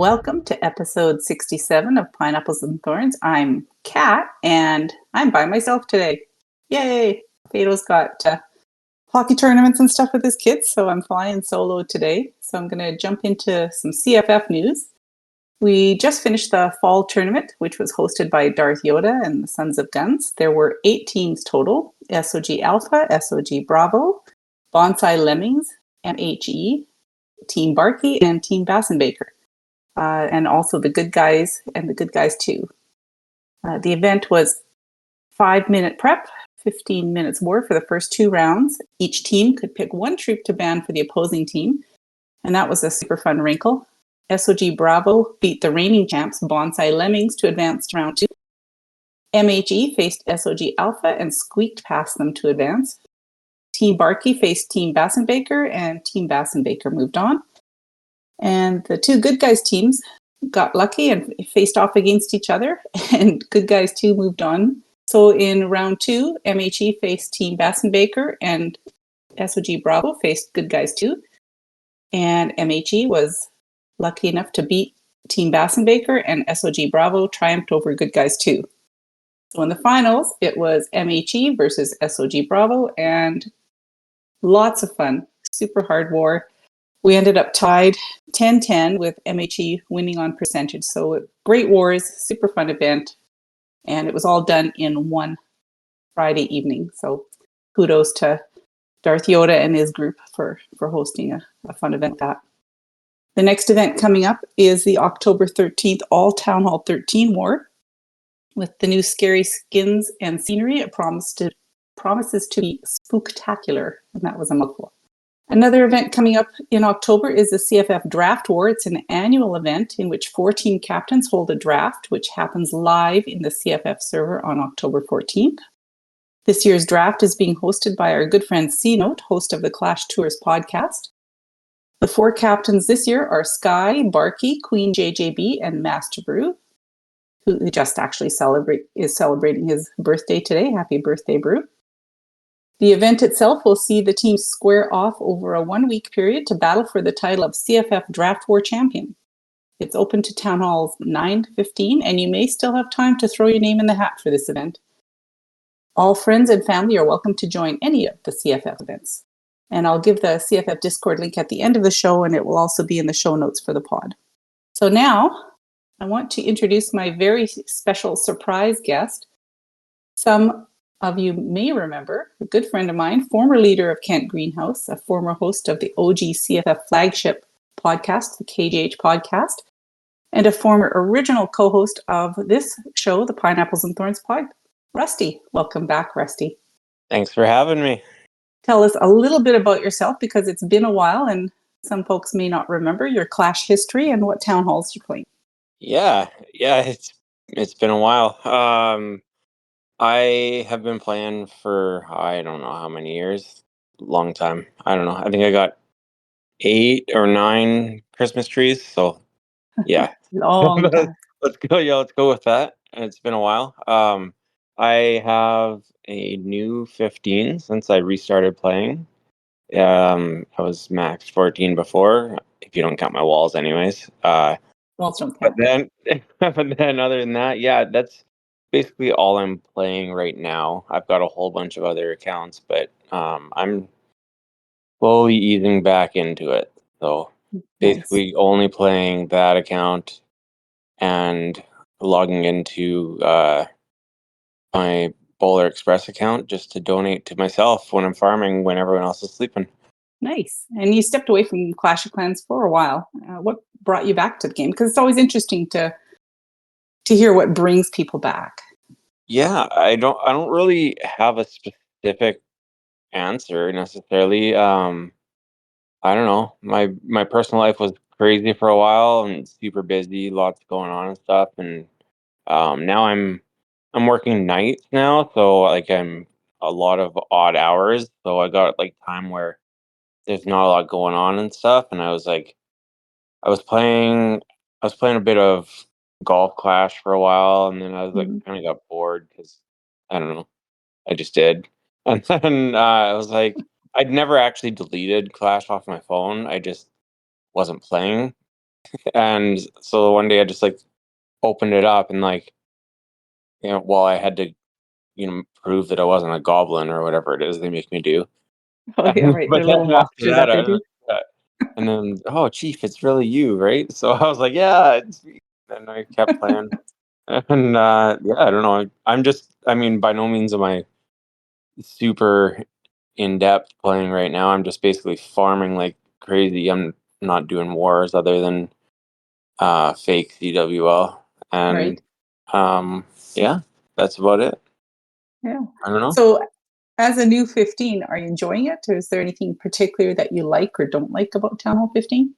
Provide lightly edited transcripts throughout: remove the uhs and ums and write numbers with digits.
Welcome to episode 67 of Pineapples and Thorns. I'm Kat, and I'm by myself today. Yay! Fado's got hockey tournaments and stuff with his kids, so I'm flying solo today. So I'm going to jump into some CFF news. We just finished the fall tournament, which was hosted by Darth Yoda and the Sons of Guns. There were 8 teams total: SOG Alpha, SOG Bravo, Bonsai Lemmings, MHE, Team Barkey, and Team Bassenbaker. And also the Good Guys and the Good Guys 2. The event was 5-minute prep, 15 minutes war for the first 2 rounds. Each team could pick one troop to ban for the opposing team, and that was a super fun wrinkle. SOG Bravo beat the reigning champs Bonsai Lemmings to advance to round 2. MHE faced SOG Alpha and squeaked past them to advance. Team Barkey faced Team Bassenbaker, and Team Bassenbaker moved on. And the 2 Good Guys teams got lucky and faced off against each other, and Good Guys 2 moved on. So in round 2, MHE faced Team Bassenbaker, and SOG Bravo faced Good Guys 2. And MHE was lucky enough to beat Team Bassenbaker, and SOG Bravo triumphed over Good Guys 2. So in the finals, it was MHE versus SOG Bravo, and lots of fun. Super hard war. We ended up tied 10-10 with MHE winning on percentage. So great wars, super fun event. And it was all done in one Friday evening. So kudos to Darth Yoda and his group for hosting a fun event like that. The next event coming up is the October 13th All Town Hall 13 War. With the new scary skins and scenery, it promises to be spooktacular. And that was a mouthful. Another event coming up in October is the CFF Draft War. It's an annual event in which 4 team captains hold a draft, which happens live in the CFF server on October 14th. This year's draft is being hosted by our good friend C-Note, host of the Clash Tours podcast. The 4 captains this year are Sky, Barkey, Queen JJB, and Master Brew, who just actually is celebrating his birthday today. Happy birthday, Brew. The event itself will see the teams square off over a 1-week period to battle for the title of CFF Draft War Champion. It's open to Town Halls 9 to 15, and you may still have time to throw your name in the hat for this event. All friends and family are welcome to join any of the CFF events. And I'll give the CFF Discord link at the end of the show, and it will also be in the show notes for the pod. So now, I want to introduce my very special surprise guest. Some of you may remember a good friend of mine, former leader of Kent Greenhouse, a former host of the OG CFF flagship podcast, the KGH podcast, and a former original co-host of this show, the Pineapples and Thorns pod, Rusty. Welcome back, Rusty. Thanks for having me. Tell us a little bit about yourself, because it's been a while and some folks may not remember your Clash history and what town halls you're playing. Yeah, it's been a while. I have been playing for I don't know how many years. Long time. I don't know. I think I got 8 or 9 Christmas trees. So yeah. Long time. Let's go. Yeah, let's go with that. It's been a while. I have a new 15 since I restarted playing. I was max 14 before, if you don't count my walls, anyways. Walls don't But count. then other than that, yeah, that's basically all I'm playing right now. I've got a whole bunch of other accounts, but I'm slowly easing back into it. So Nice. basically only playing that account and logging into my Bowler Express account just to donate to myself when I'm farming when everyone else is sleeping. Nice. And you stepped away from Clash of Clans for a while. What brought you back to the game? Because it's always interesting to hear what brings people back. Yeah, I don't really have a specific answer necessarily. I don't know. My personal life was crazy for a while and super busy, lots going on and stuff. And now I'm working nights now, so like I'm a lot of odd hours. So I got like time where there's not a lot going on and stuff. And I was like, I was playing I was playing a bit of Golf Clash for a while, and then I was like kind of got bored because I don't know. I just did. And then I was like, I'd never actually deleted Clash off my phone. I just wasn't playing. And so one day I just like opened it up and like, well, I had to, prove that I wasn't a goblin or whatever it is they make me do. Oh yeah, right. But Their little then after walkthrough that, that they do. and then, oh, Chief, it's really you, right? So I was like, yeah, it's me. And I kept playing. And yeah, I don't know. I'm just, I mean, by no means am I super in depth playing right now. I'm just basically farming like crazy. I'm not doing wars other than fake CWL. And Right. um, yeah, that's about it. Yeah. I don't know. So as a new 15, are you enjoying it? Or is there anything particular that you like or don't like about Town Hall 15?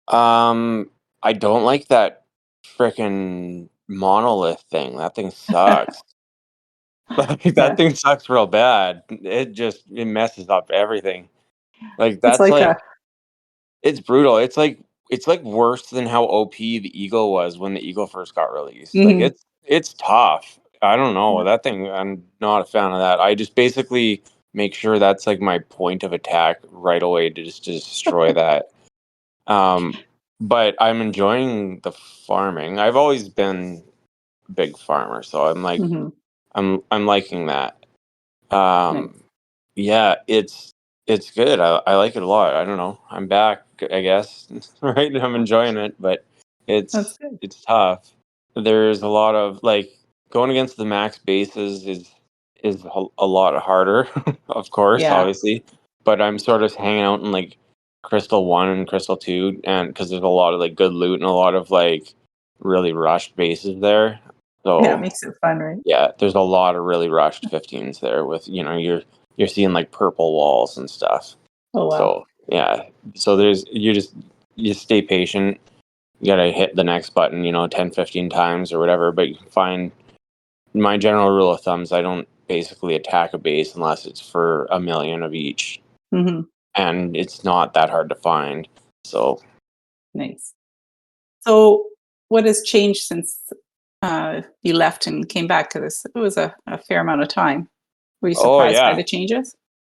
Um, I don't like that freaking monolith thing. That thing sucks. Like that Yeah. thing sucks real bad. It messes up everything. Like It's that's like a like it's brutal. It's like worse than how OP the Eagle was when the Eagle first got released. Like mhm. it's tough. I don't know. Yeah. That thing I'm not a fan of that. I just basically make sure that's like my point of attack right away to just to destroy that. Um but I'm enjoying the farming. I've always been a big farmer, so I'm like Mhm. I'm liking that. Nice. Um, yeah, it's good. I like it a lot. I don't know. I'm back, I guess. Right? I'm enjoying it, but That's it's good. it's tough. There's a lot of like going against the max bases is a lot harder, of course, Yeah. obviously. But I'm sort of hanging out in like Crystal 1 and Crystal 2 and because there's a lot of like good loot and a lot of like really rushed bases there. Yeah, it So makes it fun, right? yeah, there's a lot of really rushed 15s there with, you're seeing like purple walls and stuff. Oh wow. So, yeah. So you stay patient. You got to hit the next button, 10, 15 times or whatever, but you can find my general rule of thumb is I don't basically attack a base unless it's for a million of each, Mhm. and it's not that hard to find. So, Nice. So what has changed since you left and came back to this? It was a fair amount of time. Were you oh surprised by yeah. the changes?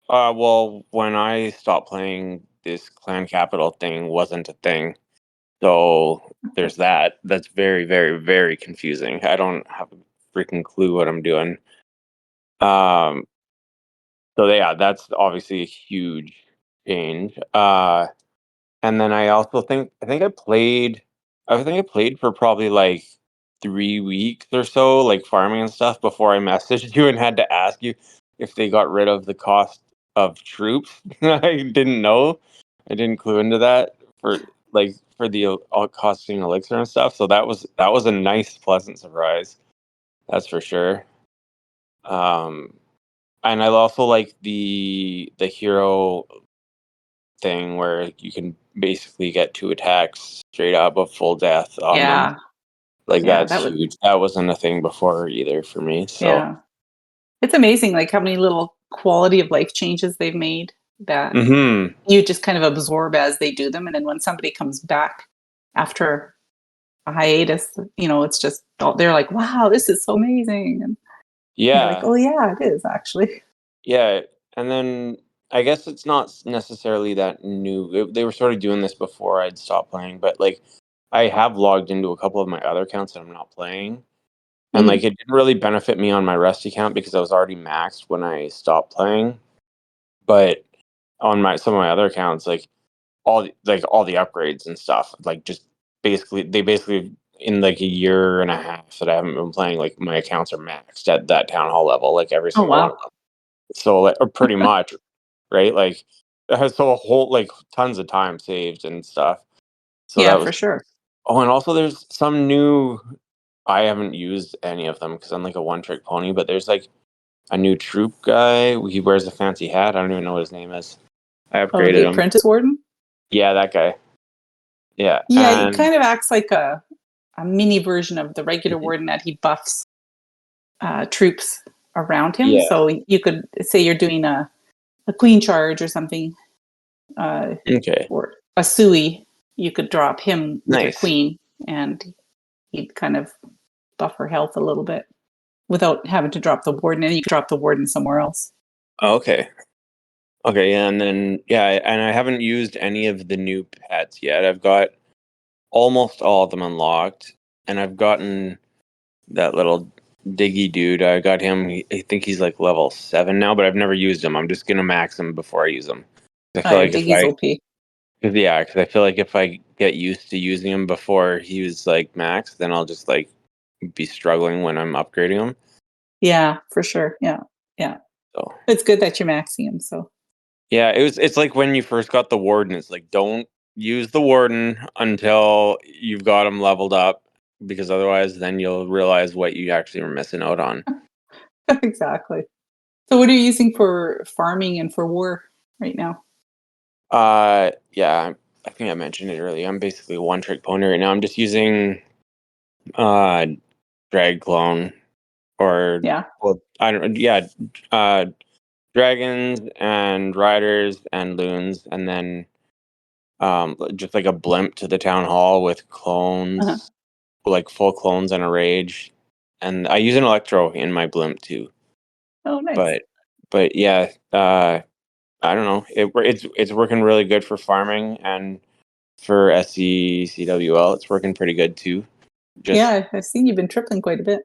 Well, when I stopped playing, this clan capital thing wasn't a thing. So there's that. That's very, very, very confusing. I don't have a freaking clue what I'm doing. Um, so yeah, that's obviously a huge change. And then I think I played for probably like 3 weeks or so, like farming and stuff before I messaged you and had to ask you if they got rid of the cost of troops. I didn't know. I didn't clue into that for the all costing elixir and stuff. So that was a nice pleasant surprise. That's for sure. Um and I also like the hero thing where you can basically get 2 attacks straight up of full death on them. Yeah. Like Yeah, that's that was huge. That wasn't a thing before either for me. So yeah. It's amazing like how many little quality of life changes they've made that mhm. you just kind of absorb as they do them. And then when somebody comes back after a hiatus, it's just they're like, wow, this is so amazing. And you're like, Yeah. oh yeah, it is actually. Yeah. And then I guess it's not necessarily that new. They were sort of doing this before I'd stopped playing, but like I have logged into a couple of my other accounts that I'm not playing. And like Mhm. it didn't really benefit me on my Rusty account because I was already maxed when I stopped playing. But on my some of my other accounts, like all the upgrades and stuff, like just basically in like a year and a half that I haven't been playing, like my accounts are maxed at that town hall level, like every Oh single one of wow. them. So like, or pretty much, right? Like it has so a whole like tons of time saved and stuff. So Yeah, that for was sure. oh, and also there's some new. I haven't used any of them because I'm like a one trick pony, but there's like a new troop guy. He wears a fancy hat. I don't even know what his name is. I Oh, the upgraded him. apprentice warden. Yeah, that guy. Yeah, Yeah, he and kind of acts like a mini version of the regular warden that he buffs troops around him. yeah. So you could say you're doing a queen charge or something, uh, Okay. or a Sui. You could drop him with your Nice. queen, and he'd kind of buff her health a little bit without having to drop the warden. And you could drop the warden somewhere else. Oh, okay. Okay, yeah, and then yeah, and I haven't used any of the new pets yet. I've got almost all of them unlocked, and I've gotten that little Diggy dude. I got him. I think he's like level 7 now, but I've never used him. I'm just gonna max him before I use him. I Oh, feel yeah, like Diggy's OP. because I feel like if I get used to using him before he was like max, then I'll just like be struggling when I'm upgrading him. Yeah, for sure. Yeah, yeah. So It's good that you're maxing him. So yeah, it's like when you first got the warden. It's like don't use the warden until you've got him leveled up, because otherwise, then you'll realize what you actually were missing out on. exactly. So what are you using for farming and for war right now? Yeah, I think I mentioned it earlier. I'm basically a one trick pony right now. I'm just using uh drag clone or Yeah. well, I don't yeah, uh dragons and riders and loons, and then just like a blimp to the town hall with Uh-huh. clones, like full clones and a rage. And I use an electro in my blimp too. Oh, nice. But yeah, I don't know. It's working really good for farming, and for SCCWL, it's working pretty good too. Just Yeah, I've seen you've been tripling quite a bit.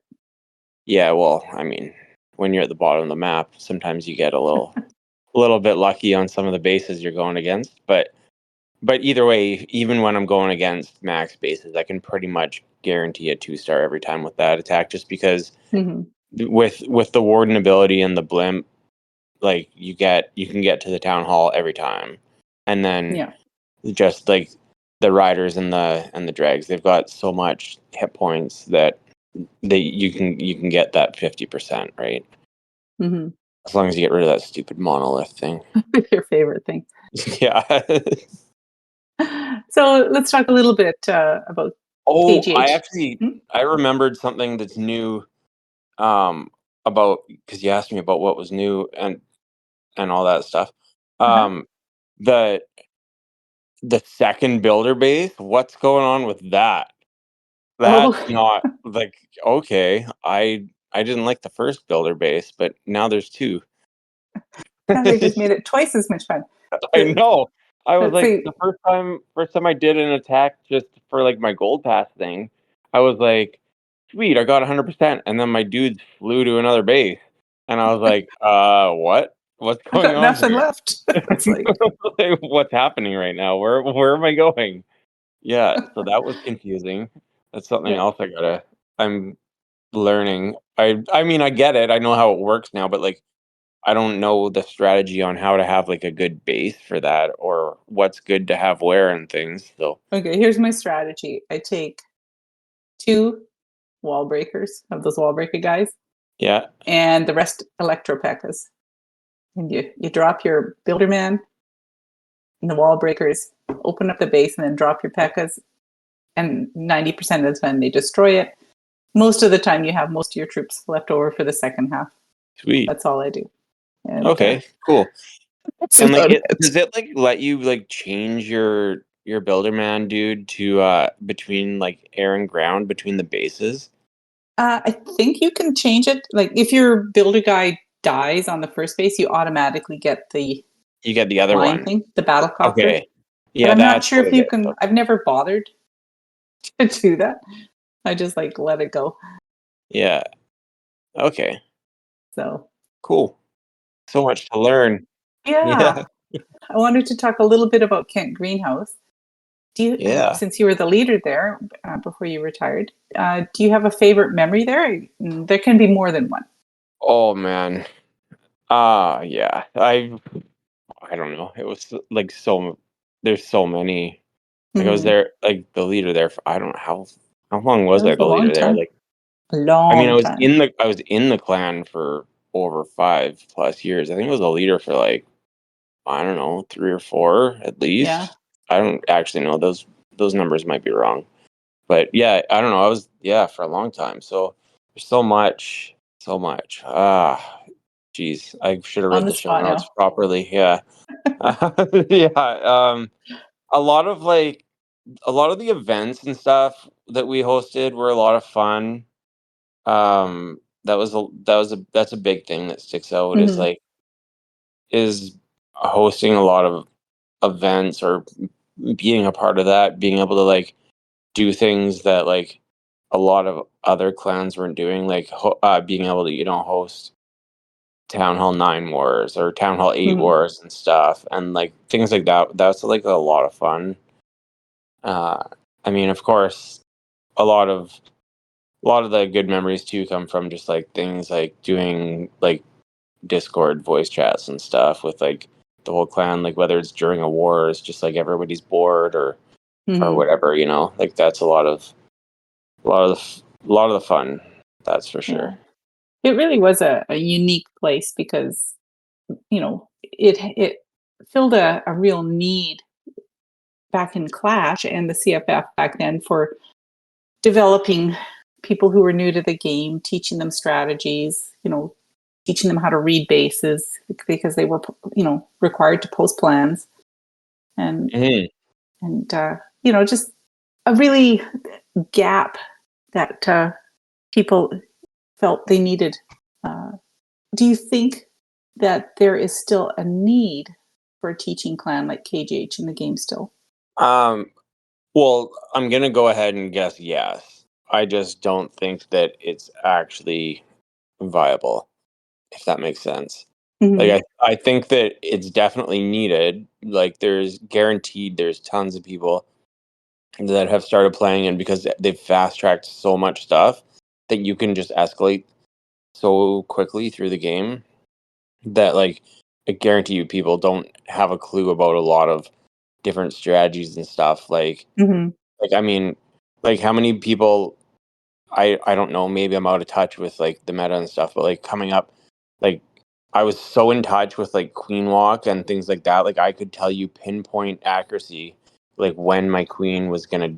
yeah, well, I mean, when you're at the bottom of the map, sometimes you get a little bit lucky on some of the bases you're going against, but either way, even when I'm going against max bases, I can pretty much guarantee a 2-star every time with that attack, just because Hmm. with the warden ability and the blimp, like you can get to the town hall every time. And then Yeah. just like the riders and the drags, they've got so much hit points that you can get that 50%, right? Hmm. As long as you get rid of that stupid monolith thing. Your favorite thing. Yeah. So let's talk a little bit about Oh, KGH. Hmm? I remembered something that's new, um, about, because you asked me about what was new and all that stuff. Uh-huh. Um, the second builder base, what's going on with that? Oh, That's not like okay. I didn't like the first builder base, but now there's two. now they just made it twice as much fun. I The- know. I was Let's like see. the first time I did an attack just for like my gold pass thing, I was like, sweet, I got 100%, and then my dudes flew to another base, and I was like, what? What's I going got on nothing here? left. It's like, Like, what's happening right now? Where am I going? Yeah, so that was confusing. That's something yeah. else I'm learning. I mean, I get it. I know how it works now, but like I don't know the strategy on how to have like a good base for that, or what's good to have where and things. So Okay, here's my strategy. I take two wall breakers of those wall breaker guys, yeah, and the rest electro pekkas. And you drop your builderman in the wall breakers, open up the base, and then drop your pekkas. And 90% of the time they destroy it. Most of the time you have most of your troops left over for the second half. sweet. That's all I do. And Okay, cool. that's And like about it it. does it like let you like change your builder man dude to between like air and ground between the bases? I think you can change it. Like if your builder guy dies on the first base, you automatically get the You get the other flying one. thing, the battle copter. Okay. But Yeah, I'm not that's sure what if it you is. can. Okay. I've never bothered to do that. I just like let it go. Yeah. Okay. So Cool. So much to learn. yeah, Yeah. I wanted to talk a little bit about Kent Greenhouse. Do you, Yeah. since you were the leader there before you retired, do you have a favorite memory there? There can be more than one. Oh man. Yeah. I don't know. It was like so there's so many. Like I was Hmm. there like the leader there for I don't know how long was That I was a the long leader there? time. Like A I mean long time. I was in the clan for over 5+ years. I think I was a leader for like I don't know, 3 or 4 at Yeah. least. I don't actually know, those numbers might be wrong. But yeah, I don't know. I was yeah for a long time. So there's so much. Geez, I should have On read the the show spot notes now. properly. Yeah, yeah. A lot of like a lot of the events and stuff that we hosted were a lot of fun. That's a big thing that sticks out is Hmm. like is hosting a lot of events or being a part of that, being able to like do things that like a lot of other clans weren't doing, like being able to host Town Hall 9 wars or Town Hall 8 Mhm. wars and stuff, and like things like that. That's like a lot of fun. Uh, I mean, of course, a lot of the good memories too come from just like things like doing like Discord voice chats and stuff with like the whole clan, like whether it's during a war or it's just like everybody's bored or Mhm. whatever, like that's a lot of the fun. That's for Yeah. sure. It really was a unique place because, it filled a real need back in Clash and the CFF back then for developing people who were new to the game, teaching them strategies, teaching them how to read bases because they were, required to post plans and Mhm. just a really gap that people felt they needed. Uh, do you think that there is still a need for a teaching clan like KGH in the game still? Um, well, I'm gonna go ahead and guess yes. I just don't think that it's actually viable, if that makes sense. Like Hmm. I think that it's definitely needed. Like there's tons of people that have started playing, and because they've fast tracked so much stuff that you can just escalate so quickly through the game that like I guarantee you people don't have a clue about a lot of different strategies and stuff. Hmm. I mean, like how many people I don't know, maybe I'm out of touch with like the meta and stuff, but like coming up, like I was so in touch with like queen walk and things like that. Like I could tell you pinpoint accuracy, like when my queen was gonna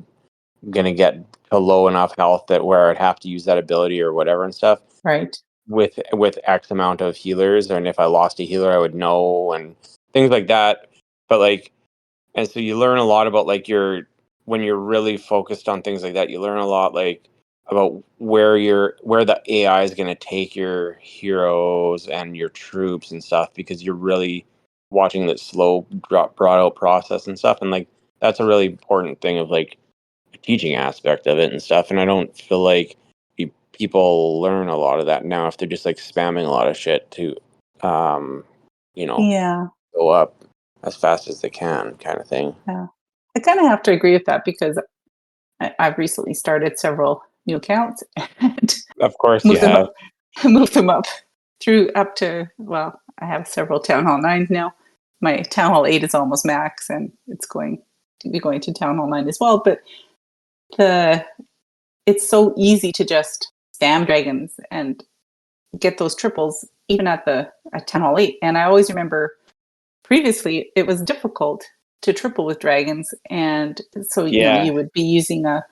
get to low enough health that where I'd have to use that ability or whatever and stuff Right. with X amount of healers, and if I lost a healer, I would know and things like that. But like, and so you learn a lot about like your when you're really focused on things like that, you learn a lot like about where the AI is going to take your heroes and your troops and stuff because you're really watching that slow brought out process and stuff, and like that's a really important thing of like a teaching aspect of it and stuff. And I don't feel like people learn a lot of that now if they're just like spamming a lot of shit to um you know Yeah. go up as fast as they can, kind of thing. Yeah. I kind of have to agree with that because I've recently started several new accounts and Of course you moved them have. up, moved them up through up to, well, I have several Town Hall 9s now. My Town Hall 8 is almost max and it's going to be going to Town Hall 9 as well. But the it's so easy to just spam dragons and get those triples even at Town Hall 8. And I always remember previously it was difficult to triple with dragons. And so, Yeah. you would be using a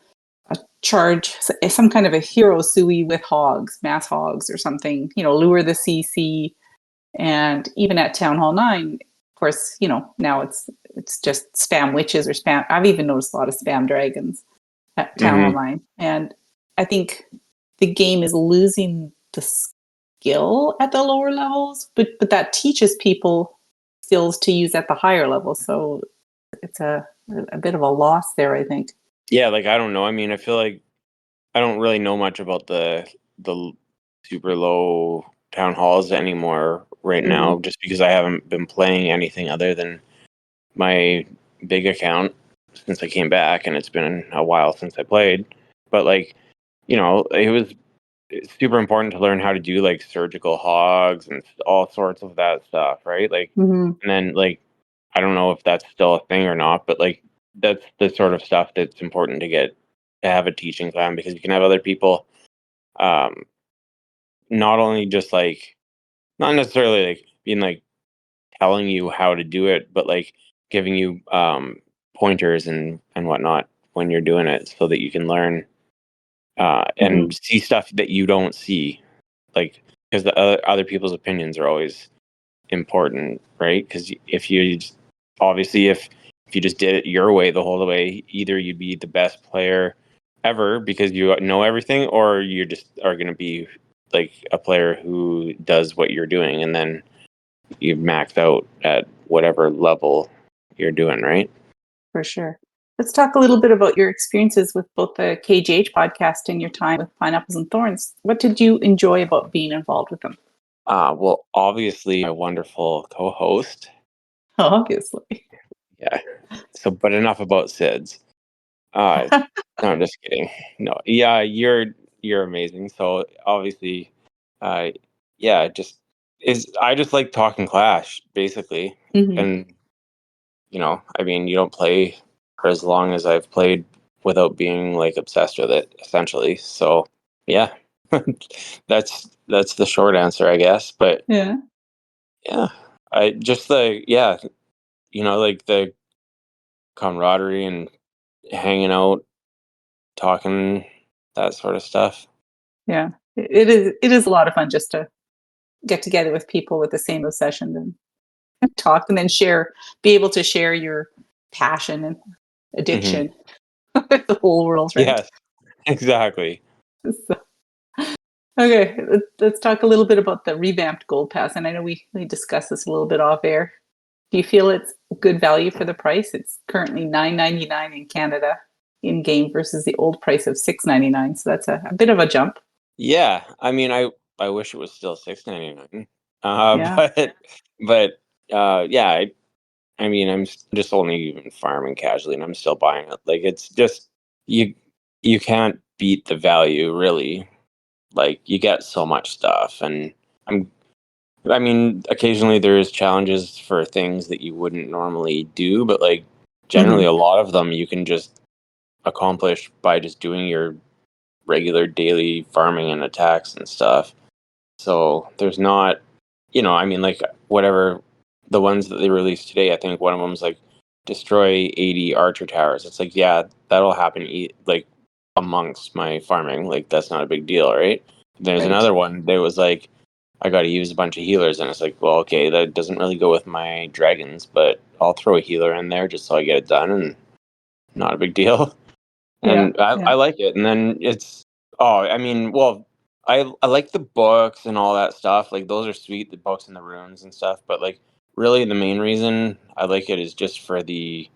charge, some kind of a hero sui with hogs, mass hogs or something, lure the CC. And even at Town Hall 9, of course, now it's just spam witches or spam. I've even noticed a lot of spam dragons at Town Hall Hmm. 9. And I think the game is losing the skill at the lower levels, but that teaches people skills to use at the higher level. So it's a bit of a loss there, I think. Yeah, like I don't know. I mean, I feel like I don't really know much about the super low town halls anymore right Hmm. now, just because I haven't been playing anything other than my big account since I came back, and it's been a while since I played. But like, it was super important to learn how to do like surgical hogs and all sorts of that stuff, right? Like, Hmm. and then like, I don't know if that's still a thing or not, but like, that's the sort of stuff that's important to have a teaching plan because you can have other people, um, not only just like, not necessarily like being like telling you how to do it, but like giving you pointers and whatnot when you're doing it so that you can learn Hmm. and see stuff that you don't see, like because the other people's opinions are always important, right? Because obviously if you just did it your way the whole way, either you'd be the best player ever because you know everything, or you just are going to be like a player who does what you're doing and then you max out at whatever level you're doing, right? For sure. let's talk a little bit about your experiences with both the KGH podcast and your time with Pineapples and Thorns. What did you enjoy about being involved with them? Well, obviously, my wonderful co-host. Obviously. Yeah. So, but enough about SIDS. No, I'm just kidding. No, yeah, you're amazing. So obviously, uh, yeah, I just like talking Clash basically, Mhm. and I mean, you don't play for as long as I've played without being like obsessed with it, essentially. So yeah, that's the short answer, I guess. But Yeah. yeah, I just like the camaraderie and hanging out, talking, that sort of stuff. Yeah. It is a lot of fun just to get together with people with the same obsession and talk and then be able to share your passion and Hmm. addiction with the whole world, right? Yes, exactly. So, okay, let's talk a little bit about the revamped Gold Pass. And I know we discussed this a little bit off air. Do you feel it's good value for the price? It's currently $9.99 in Canada in game versus the old price of $6.99. So that's a bit of a jump. Yeah, I mean, I wish it was still 6.99. Yeah. But yeah, I mean, just only even farming casually, and I'm still buying it. Like it's just you you can't beat the value really. Like you get so much stuff, and I'm I mean, occasionally there is challenges for things that you wouldn't normally do, but like generally Hmm. a lot of them you can just accomplish by just doing your regular daily farming and attacks and stuff. So there's not, I mean, like whatever the ones that they released today, I think one of them's like destroy 80 archer towers. It's like, yeah, that'll happen like amongst my farming. Like that's not a big deal, right? There's Right. another one that was like, I got to use a bunch of healers, and it's like, well, okay, that doesn't really go with my dragons, but I'll throw a healer in there just so I get it done, and not a big deal. Yeah. And I Yeah. like it. And then I mean, well, I like the books and all that stuff. Like those are sweet, the books and the runes and stuff. But like, really, the main reason I like it is just for the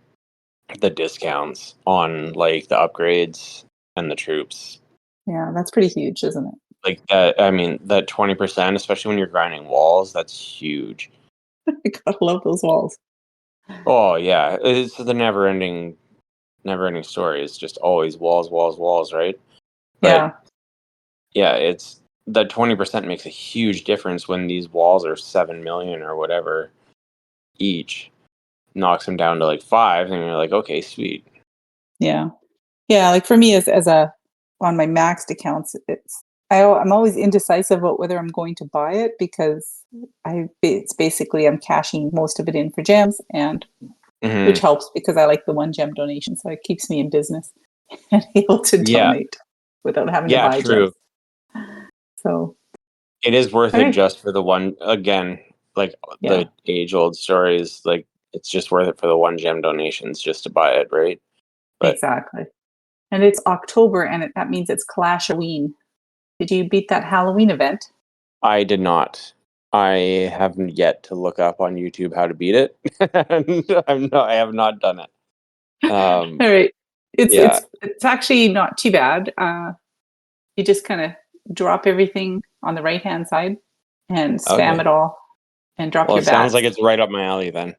discounts on like the upgrades and the troops. Yeah. That's pretty huge, isn't it? Like that, I mean, that 20%, especially when you're grinding walls, that's huge. I gotta love those walls. Oh yeah, it's the never ending story. It's just always walls, walls, walls, right? But Yeah. yeah, it's that 20% makes a huge difference when these walls are 7 million or whatever each. Knocks them down to like 5, and you're like, okay, sweet. Yeah. Yeah. Like for me as a on my maxed accounts, I'm always indecisive about whether I'm going to buy it because it's basically I'm cashing most of it in for gems and which Hmm. helps because I like the 1 gem donation, so it keeps me in business and able to Yeah, donate without having to yeah, buy gems. true. So, It is worth it okay. just for the one. Again, like Yeah, the age old stories. Like it's just worth it for the 1 gem donations just to buy it, right? But exactly. And it's October, and that means it's Clash Halloween. Did you beat that Halloween event? I did not. I haven't yet to look up on YouTube how to beat it. I have not done it. All right. It's Yeah. it's it's actually not too bad. You just kind of drop everything on the right hand side and spam Okay. it all and drop Well, your it sounds bats. like it's right up my alley then.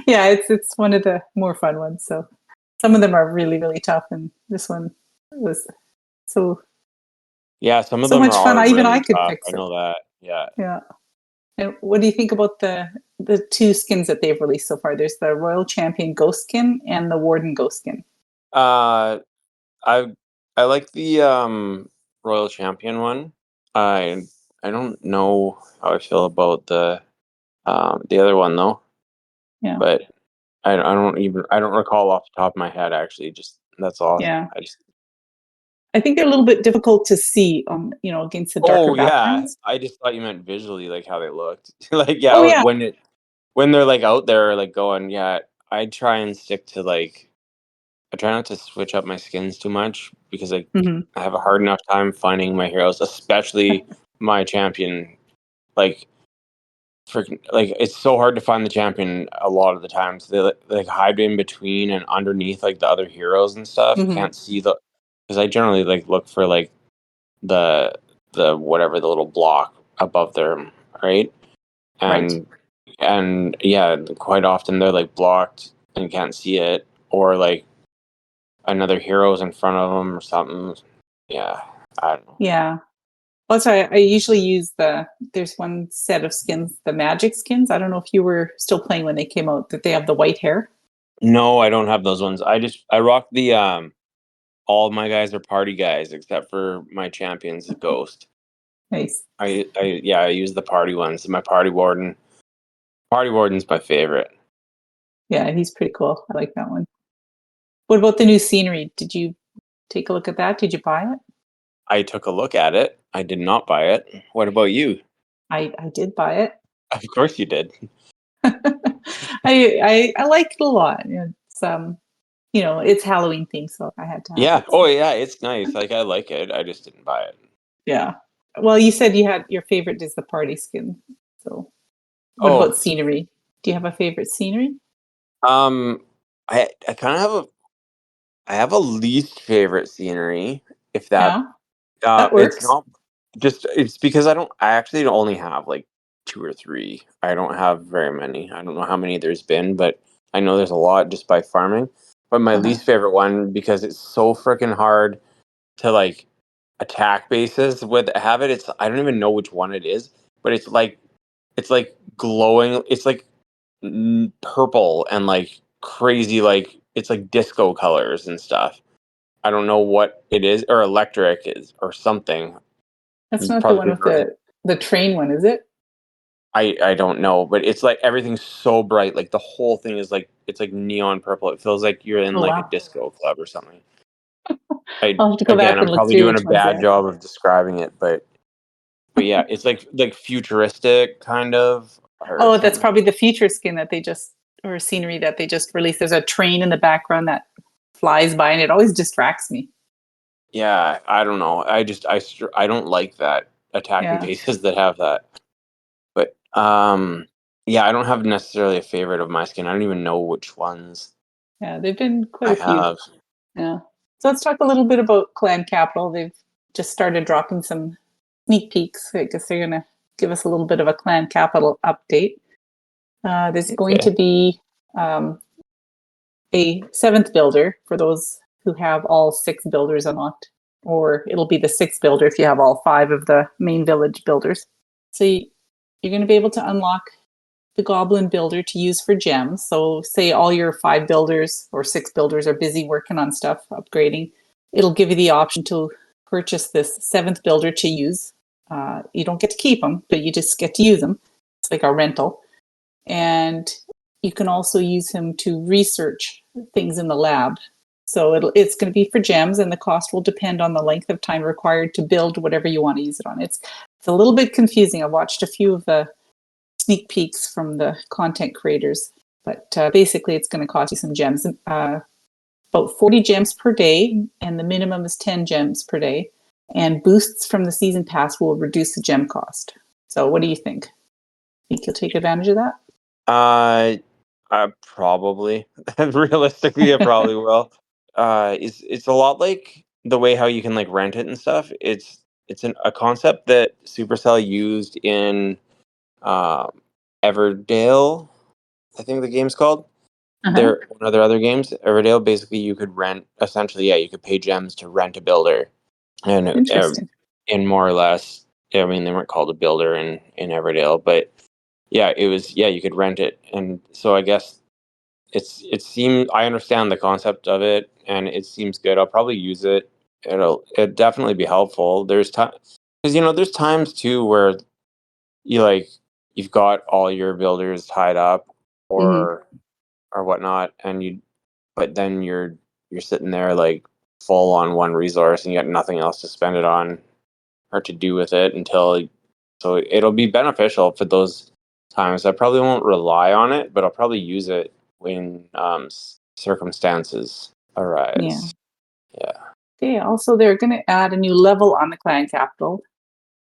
Yeah, it's one of the more fun ones. So some of them are really really tough, and this one was so Yeah, some of so them much fun. are I really could tough. I fix it. know that. Yeah. Yeah. And what do you think about the two skins that they've released so far? There's the Royal Champion Ghost skin and the Warden Ghost skin. Uh, I I like the Royal Champion one. I I don't know how I feel about the other one though, Yeah. but I don't recall off the top of my head actually. Just that's all. Yeah. I just I think they're a little bit difficult to see against the darker Oh yeah, backgrounds. I just thought you meant visually, like how they looked. Like yeah, Oh yeah. when they're like out there like going, yeah, I try and stick to like I try not to switch up my skins too much because Hmm. I have a hard enough time finding my heroes, especially my champion. Like freaking like it's so hard to find the champion a lot of the times. They like hide in between and underneath like the other heroes and stuff. Hmm. Can't see the because I generally like look for like the whatever the little block above them, right? Right. And yeah, quite often they're like blocked and you can't see it, or like another hero's in front of them or something. Yeah, I don't know. Yeah. Well, so I usually use there's one set of skins, the magic skins. I don't know if you were still playing when they came out, that they have the white hair. No, I don't have those ones. I rock the all of my guys are party guys except for my champion's Ghost. Nice. I use the party ones. My party warden. Party warden's my favorite. Yeah, he's pretty cool. I like that one. What about the new scenery? Did you take a look at that? Did you buy it? I took a look at it. I did not buy it. What about you? I did buy it. Of course you did. I like it a lot. It's it's Halloween themed, so I had to have Yeah. it. Oh So yeah, it's nice. Like I like it. I just didn't buy it. yeah. Well, you said you had your favorite is the party skin. So what Oh, about scenery? Do you have a favorite scenery? um, I kind of have a least favorite scenery. If that Yeah, that it's works. not just it's because I actually only have like two or three. I don't have very many. I don't know how many there's been, but I know there's a lot just by farming. But my Uh-huh. least favorite one because it's so freaking hard to like attack bases with have it. It's I don't even know which one it is, but it's like glowing. It's like purple and like crazy like it's like disco colors and stuff. I don't know what it is or electric is or something. That's You not the one probably with the train one, is it? I don't know, but it's like everything's so bright. Like the whole thing is like it's like neon purple. It feels like you're in Oh like a wow. disco club or something. I I'll have to go again, back and I'm look probably through doing a which ones they bad are. job of describing it, but yeah, it's like futuristic kind of or Oh, that's something. probably the feature skin that they just or scenery that they just released. There's a train in the background that flies by and it always distracts me. Yeah, I don't know. I don't like that attacking Yeah. bases that have that. But yeah, I don't have necessarily a favorite of my skin. I don't even know which ones Yeah, there've been quite I a few. have. Yeah. So let's talk a little bit about Clan Capital. They've just started dropping some sneak peeks. I guess they're going to give us a little bit of a Clan Capital update. There's going Okay. to be a seventh builder for those who have all six builders unlocked, or it'll be the sixth builder if you have all five of the main village builders. So you're going to be able to unlock the Goblin Builder to use for gems. So, say all your five builders or six builders are busy working on stuff, upgrading, it'll give you the option to purchase this seventh builder to use. You don't get to keep them, but you just get to use them. It's like a rental. And you can also use him to research things in the lab. So it's going to be for gems, and the cost will depend on the length of time required to build whatever you want to use it on. It's a little bit confusing. I've watched a few of the sneak peeks from the content creators, but basically it's going to cost you some gems. About 40 gems per day, and the minimum is 10 gems per day. And boosts from the season pass will reduce the gem cost. So, what do you think? Think you'll take advantage of that? Uh, probably. Realistically, I probably will. It's a lot like the way how you can like rent it and stuff. It's a concept that Supercell used in um, Everdale. I think the game's called. Uh-huh. There one of their other games, Everdale. Basically, you could rent. Essentially, yeah, you could pay gems to rent a builder, and Interesting. in more or less. I mean, they weren't called a builder in Everdale, but yeah, it was. Yeah, you could rent it, and so I guess it seems I understand the concept of it, and it seems good. I'll probably use it. It definitely be helpful. There's time because there's times too where you like you've got all your builders tied up Mm-hmm. or whatnot, and but then you're sitting there like full on one resource and you got nothing else to spend it on or to do with it until so it'll be beneficial for those times. I probably won't rely on it, but I'll probably use it when circumstances Yeah. arise. Yeah. Okay. Also, they're going to add a new level on the clan capital.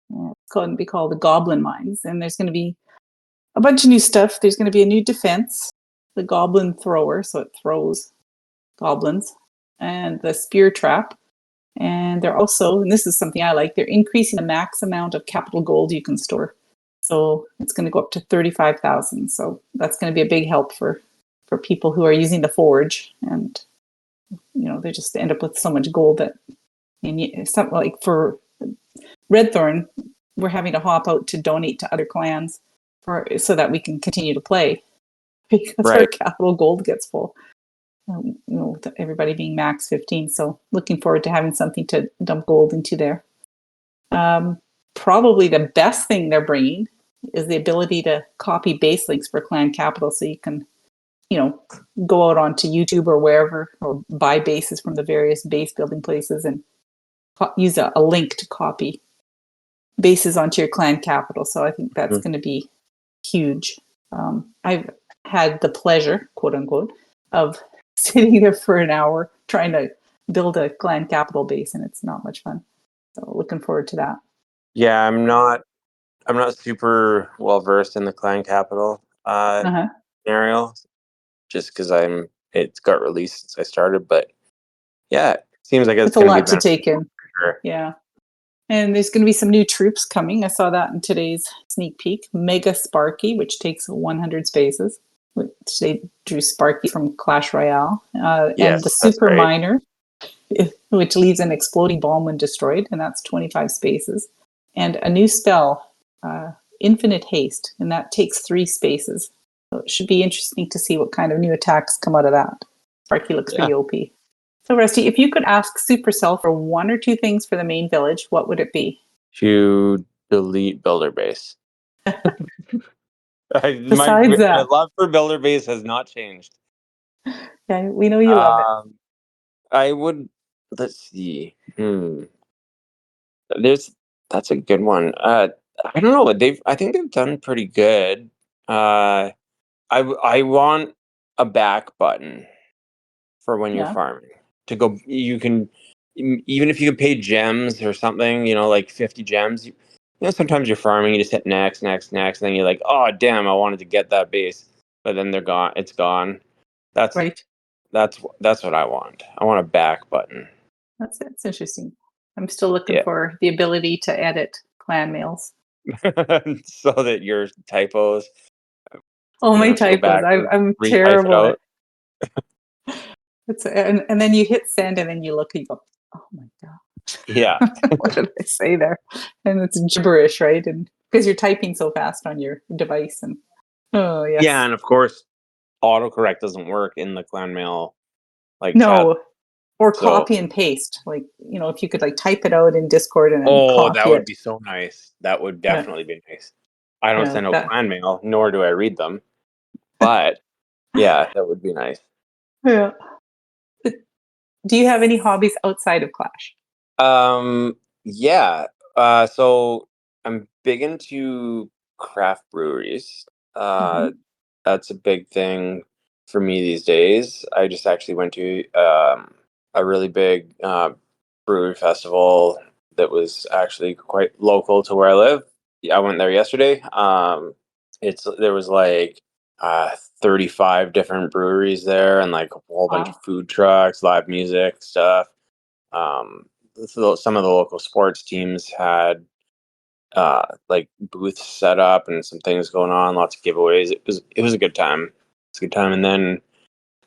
It's going to be called the Goblin Mines, and there's going to be a bunch of new stuff. There's going to be a new defense, the Goblin Thrower, so it throws goblins, and the Spear Trap. And they're also, and this is something I like, they're increasing the max amount of capital gold you can store. So it's going to go up to 35,000. So that's going to be a big help for people who are using the forge, and they just end up with so much gold that, and something like for Redthorn, we're having to hop out to donate to other clans so that we can continue to play because our capital gold gets full. With everybody being max 15. So looking forward to having something to dump gold into there. Probably the best thing they're bringing is the ability to copy base links for clan capital, so you can go out onto YouTube or wherever, or buy bases from the various base building places and use a link to copy bases onto your clan capital. So I think that's going to be huge. I've had the pleasure, quote unquote, of sitting there for an hour trying to build a clan capital base, and it's not much fun. So looking forward to that. Yeah, I'm not super well versed in the clan capital scenario, just because it's got released since I started. But yeah, it seems like it's a going lot to to take in. Sure. Yeah. And there's going to be some new troops coming. I saw that in today's sneak peek. Mega Sparky, which takes 100 spaces. Which they drew Sparky from Clash Royale. And the Super Miner, which leaves an exploding bomb when destroyed, and that's 25 spaces. And a new spell, Infinite Haste, and that takes 3 spaces. So it should be interesting to see what kind of new attacks come out of that. Sparky looks pretty OP. So Rusty, if you could ask Supercell for 1 or 2 things for the main village, what would it be? To delete Builder Base. Besides that, my love for Builder Base has not changed. Yeah, we know you love it. I would. Let's see. That's a good one. I don't know. I think they've done pretty good. I want a back button for when you're farming to go. You can, even if you could pay gems or something, like 50 gems. Sometimes you're farming, you just hit next, and then you're like, oh damn, I wanted to get that base, but then they're gone. It's gone. That's right. That's what I want. I want a back button. That's interesting. I'm still looking for the ability to edit clan mails. So that your typos. Oh, my typos. I'm terrible at it. And then you hit send and then you look and you go, oh my God. Yeah. What did I say there? And it's gibberish, right? And because you're typing so fast on your device. And yeah, and of course autocorrect doesn't work in the clan mail chat. Or copy and paste. If you could type it out in Discord and then copy that would be so nice. That would definitely be nice. I don't send out clan mail, nor do I read them. But yeah, that would be nice. Yeah. Do you have any hobbies outside of Clash? Yeah. So I'm big into craft breweries. That's a big thing for me these days. I just actually went to a really big brewery festival that was actually quite local to where I live. I went there yesterday. There was 35 different breweries there, and a whole bunch of food trucks, live music stuff. Some of the local sports teams had booths set up and some things going on, lots of giveaways. It was a good time. It's a good time. And then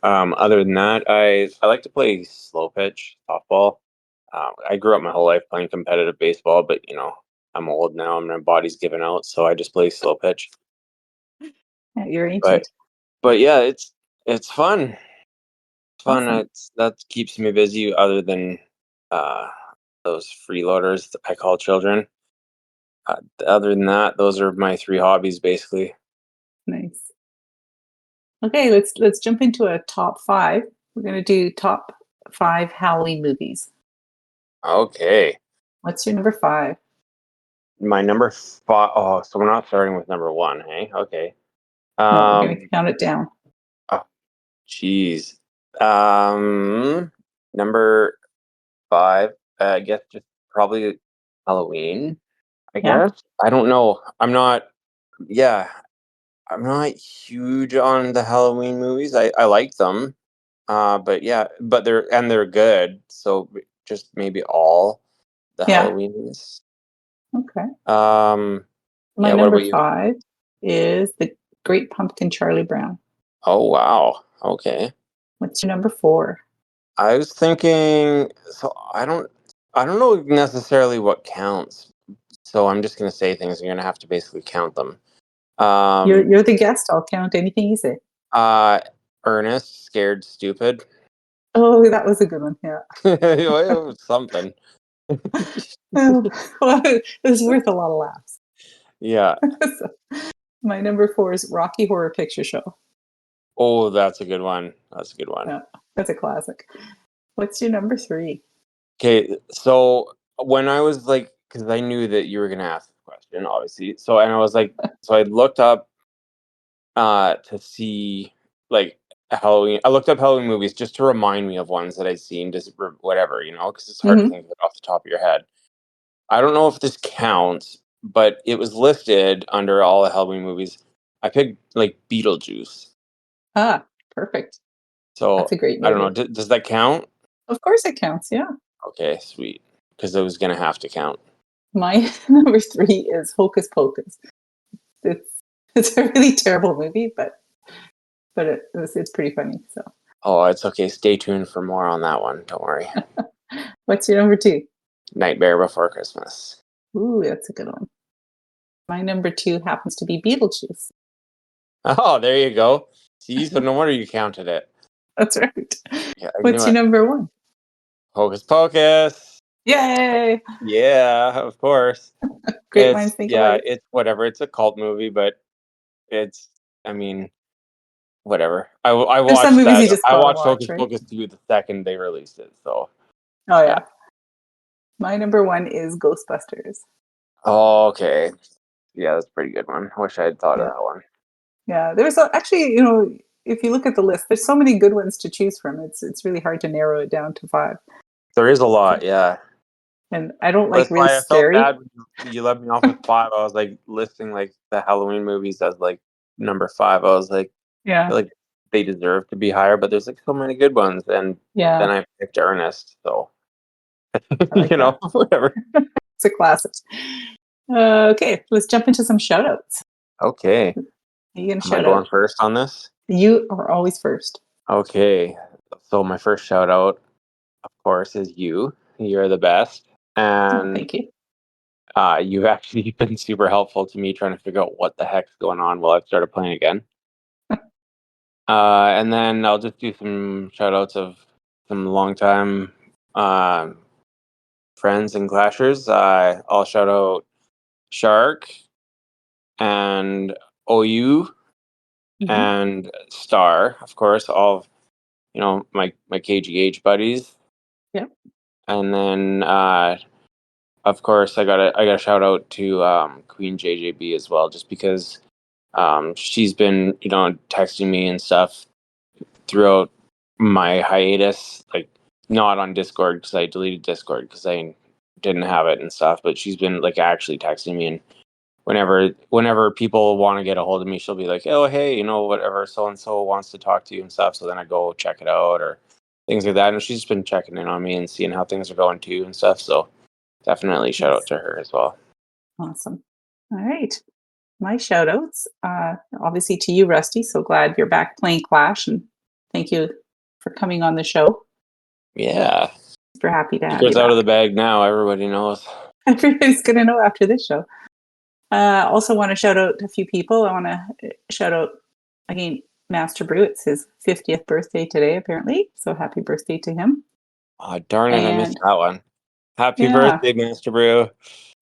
other than that, I like to play slow pitch softball. I grew up my whole life playing competitive baseball, but I'm old now and my body's given out, so I just play slow pitch. Yeah, you're ancient. But yeah, it's fun. It's fun. Awesome. That keeps me busy. Other than those freeloaders I call children. Other than that, those are my 3 hobbies, basically. Nice. Okay, let's jump into a top 5. We're going to do top 5 Halloween movies. Okay. What's your number 5? My number 5. Oh, so we're not starting with number 1, hey? Okay. No, we're going to count it down. Oh, jeez. Number 5. I guess just probably Halloween. I guess. I don't know. I'm not. Yeah. I'm not huge on the Halloween movies. I like them. But yeah, but they're good. So just maybe all the Yeah. Halloween movies. Okay. My Yeah, what number about you? 5 is The Great Pumpkin, Charlie Brown. Oh wow. Okay. What's your number 4? I was thinking, so I don't know necessarily what counts. So I'm just gonna say things. You're gonna have to basically count them. Um, You're the guest. I'll count anything you say. uh, Ernest, Scared Stupid. Oh, that was a good one. Yeah. It was something. Oh, well, it was worth a lot of laughs. Yeah. My number 4 is Rocky Horror Picture Show. Oh, that's a good one. That's a good one. Yeah, that's a classic. What's your number 3? Okay, so when I was like, because I knew that you were gonna ask the question, obviously. So and I was like, so I looked up to see like Halloween. I looked up Halloween movies just to remind me of ones that I'd seen, just whatever, because it's hard to Mm-hmm. think of it off the top of your head. I don't know if this counts, but it was listed under all the Halloween movies. I picked like Beetlejuice. Ah, perfect. That's So a great I don't know. movie. Does that count? Of course it counts. Yeah. Okay, sweet. Because it was gonna have to count. My number 3 is Hocus Pocus. It's it's a really terrible movie, but it's pretty funny. So, Oh, it's okay. Stay tuned for more on that one. Don't worry. what's your number 2? Nightmare Before Christmas. Ooh, that's a good one. My number 2 happens to be Beetlejuice. Oh, there you go. See, so no wonder you counted it. That's right. Yeah, I knew What's your it. number 1? Hocus Pocus. Yay! Yeah, of course. Great minds think alike. It's whatever. It's a cult movie, but it's, I mean, whatever. I There's some watched movies that. you just I gotta watched watch, Hocus right? Pocus 2 the second they released it. So, Oh yeah. yeah. My number 1 is Ghostbusters. Oh, okay. Yeah, that's a pretty good one. I wish I had thought of Yeah. that one. Yeah. Actually, if you look at the list, there's so many good ones to choose from. It's really hard to narrow it down to 5. There is a So, lot, yeah. and I don't like That's really why I felt scary. bad when you let me off with 5. I was like listing like the Halloween movies as like number 5. I was like, I Yeah. feel like they deserve to be higher, but there's like so many good ones. And Yeah. then I picked Ernest, so I like that. whatever. It's a classic. Okay, let's jump into some shout outs. Okay. Are you gonna Am I shout going out? first on this? You are always first. Okay. So my first shout out, of course, is you. You're the best. Oh, And thank you. you've actually been super helpful to me trying to figure out what the heck's going on while I've started playing again. And then I'll just do some shout outs of some longtime friends and clashers. I'll shout out Shark and OU Mhm. and Star, of course, all of, my KGH buddies. Yep. And then of course I got a shout out to Queen JJB as well, just because she's been, texting me and stuff throughout my hiatus, like not on Discord because I deleted Discord because I didn't have it and stuff, but she's been like actually texting me, and whenever people want to get a hold of me, she'll be like, "Oh, hey, whatever, so and so wants to talk to you and stuff." So then I go check it out or things like that, and she's been checking in on me and seeing how things are going too and stuff. So definitely shout out Nice. to her as well. Awesome. All right. My shout outs, obviously to you, Rusty. So glad you're back playing Clash, and thank you for coming on the show. Yeah, Super happy to have you secret's out of back. the bag now. Everybody knows. Everybody's going to know after this show. Also, want to shout out a few people. I want to shout out again Master Brew. It's his 50th birthday today, apparently. So happy birthday to him. Oh, darn it, I missed And that one. Happy yeah, birthday, Master Brew.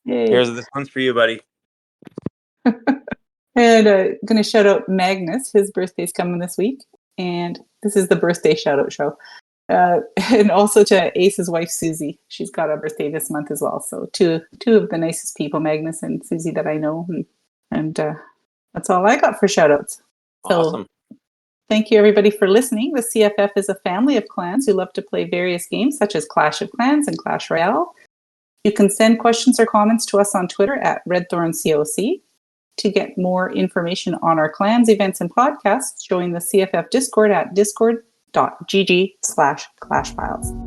yay. This one's for you, buddy. And going to shout out Magnus. His birthday's coming this week. And this is the birthday shout out show. And also to Ace's wife, Susie. She's got a birthday this month as well. So two of the nicest people, Magnus and Susie, that I know. And that's all I got for shout outs. So Awesome. thank you, everybody, for listening. The CFF is a family of clans who love to play various games such as Clash of Clans and Clash Royale. You can send questions or comments to us on Twitter at RedThornCOC. To get more information on our clans, events, and podcasts, join the CFF Discord at discord.gg/clashfiles.